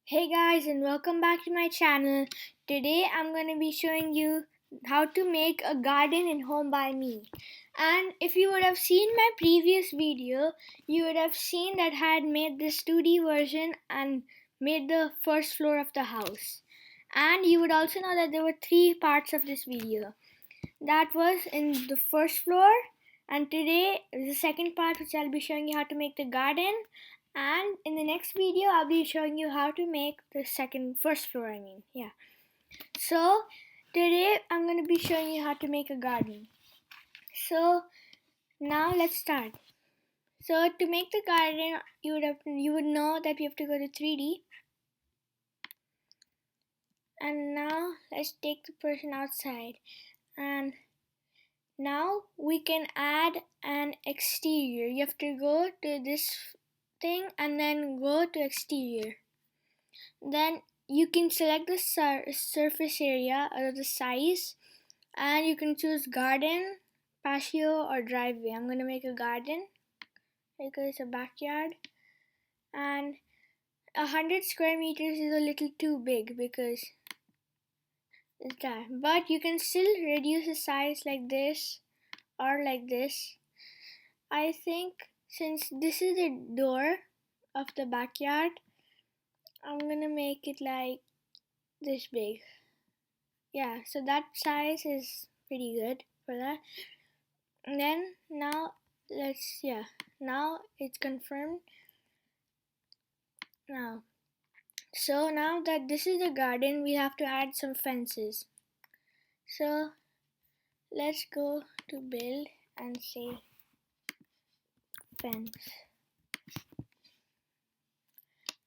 Hey guys, and welcome back to my channel. Today I'm going to be showing you how to make a garden in home by me. And if you would have seen my previous video, you would have seen that I had made this 2D version and made the first floor of the house. And you would also know that there were 3 parts of this video. That was in the first floor, and today is the second part, which I'll be showing you how to make the garden. And in the next video I'll be showing you how to make the first floor. So today I'm going to be showing you how to make a garden. So now let's start. So to make the garden, you would know that you have to go to 3D. And now let's take the person outside, and now we can add an exterior. You have to go to this thing and then go to exterior. Then you can select the surface area or the size, and you can choose garden, patio, or driveway. I'm going to make a garden because it's a backyard, and 100 square meters is a little too big because it's that. But you can still reduce the size like this or like this. I think since this is the door of the backyard, I'm gonna make it like this big. Yeah, so that size is pretty good for that. And then now now it's confirmed. So now that this is the garden, we have to add some fences. So let's go to build and say fence.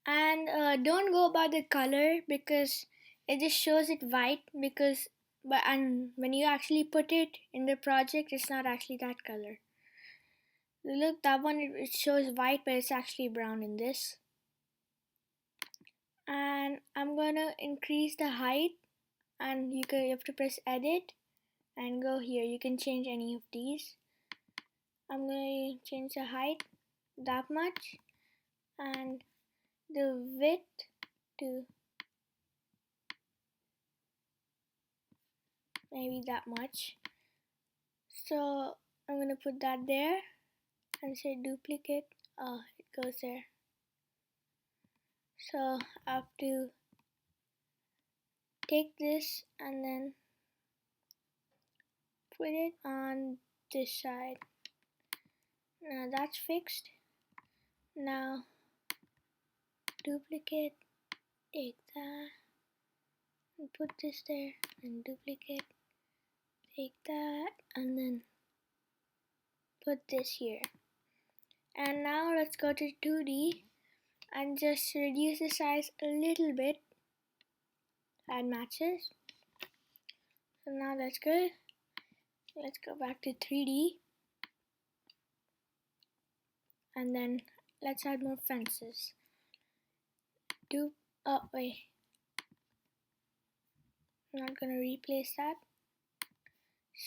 And don't go by the color because it just shows it white, and when you actually put it in the project, it's not actually that color. Look, that one, it shows white, but it's actually brown in this. And I'm gonna increase the height, and you have to press edit and go here. You can change any of these. I'm gonna change the height that much and the width to maybe that much. So I'm gonna put that there and say duplicate. Oh, it goes there. So I have to take this and then put it on this side. Now that's fixed. Now duplicate, take that and put this there, and duplicate, take that, and then put this here. And now let's go to 2D and just reduce the size a little bit. Add matches. So now that's good. Let's go back to 3D, and then let's add more fences. Oh wait, I'm not gonna replace that.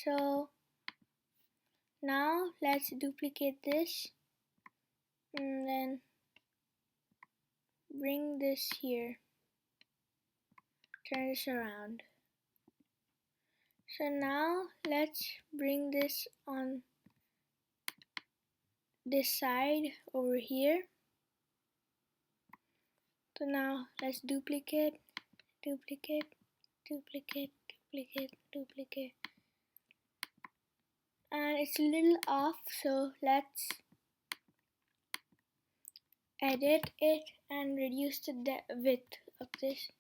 So now let's duplicate this and then bring this here, turn this around. So now let's bring this on this side over here. So now let's duplicate, duplicate, duplicate, duplicate, duplicate. And it's a little off, so let's edit it and reduce the width of this.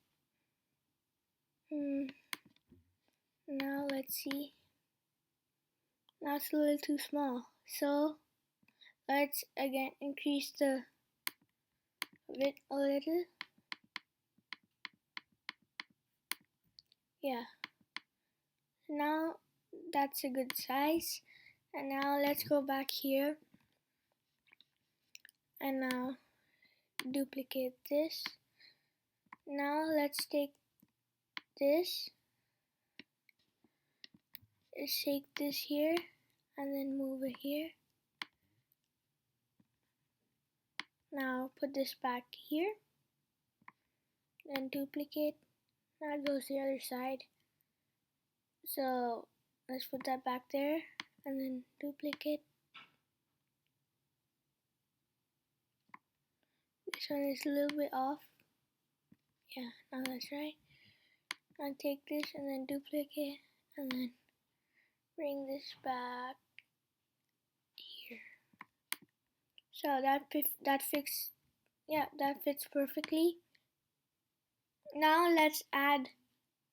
Now let's see. Now it's a little too small, so let's again increase the width a little. Yeah, now that's a good size. And now let's go back here and now duplicate this. Now let's take this, shake this here, and then move it here. Now put this back here. then duplicate. Now it goes to the other side. So let's put that back there and then duplicate. This one is a little bit off. Yeah, now that's right. I'll take this and then duplicate and then bring this back here. So that fits perfectly. Now let's add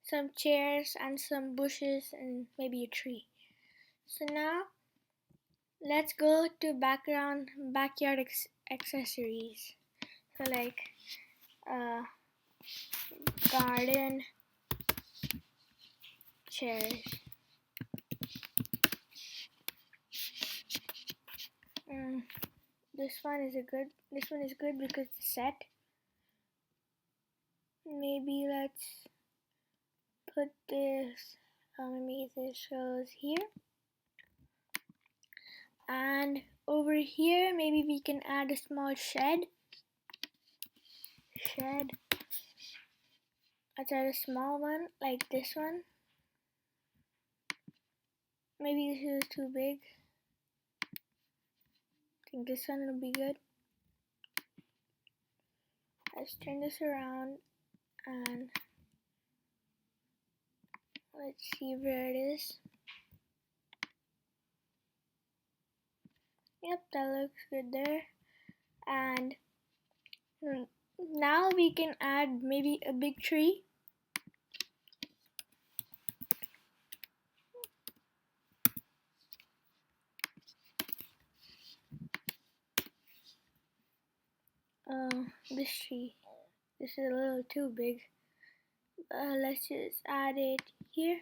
some chairs and some bushes and maybe a tree. So now let's go to backyard accessories. So like garden chairs. This one is good because it's set. Maybe let's put this. Maybe this goes here. And over here, maybe we can add a small shed. Let's add a small one, like this one. Maybe this is too big. I think this one will be good. Let's turn this around and let's see where it is. Yep, that looks good there. And now we can add maybe a big tree. This tree. This is a little too big. Let's just add it here.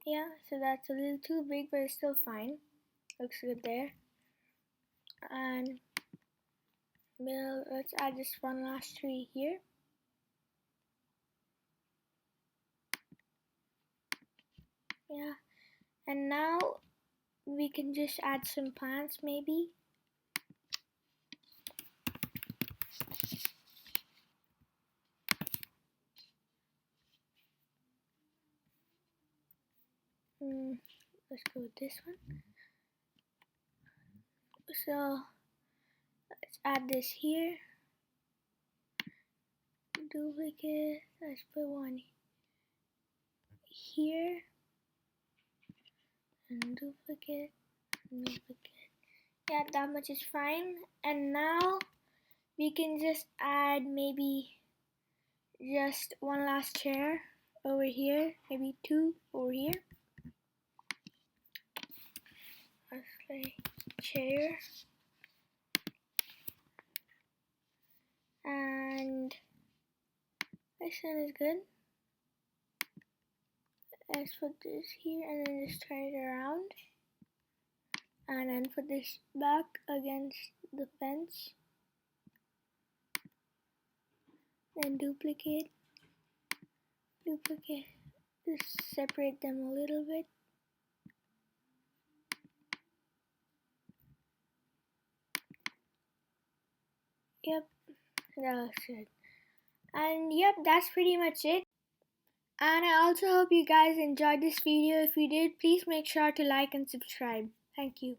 Yeah, so that's a little too big, but it's still fine. Looks good there. And let's add just one last tree here. Yeah, and now we can just add some plants maybe. Let's go with this one. So let's add this here. Duplicate. Let's put one here. And duplicate. Yeah, that much is fine. And now we can just add maybe just one last chair over here. Maybe two over here. Let's say chair. And this one is good. Let's put this here and then just turn it around. And then put this back against the fence. Then duplicate. Just separate them a little bit. Yep, that looks good. And yep, that's pretty much it. And I also hope you guys enjoyed this video. If you did, please make sure to like and subscribe. Thank you.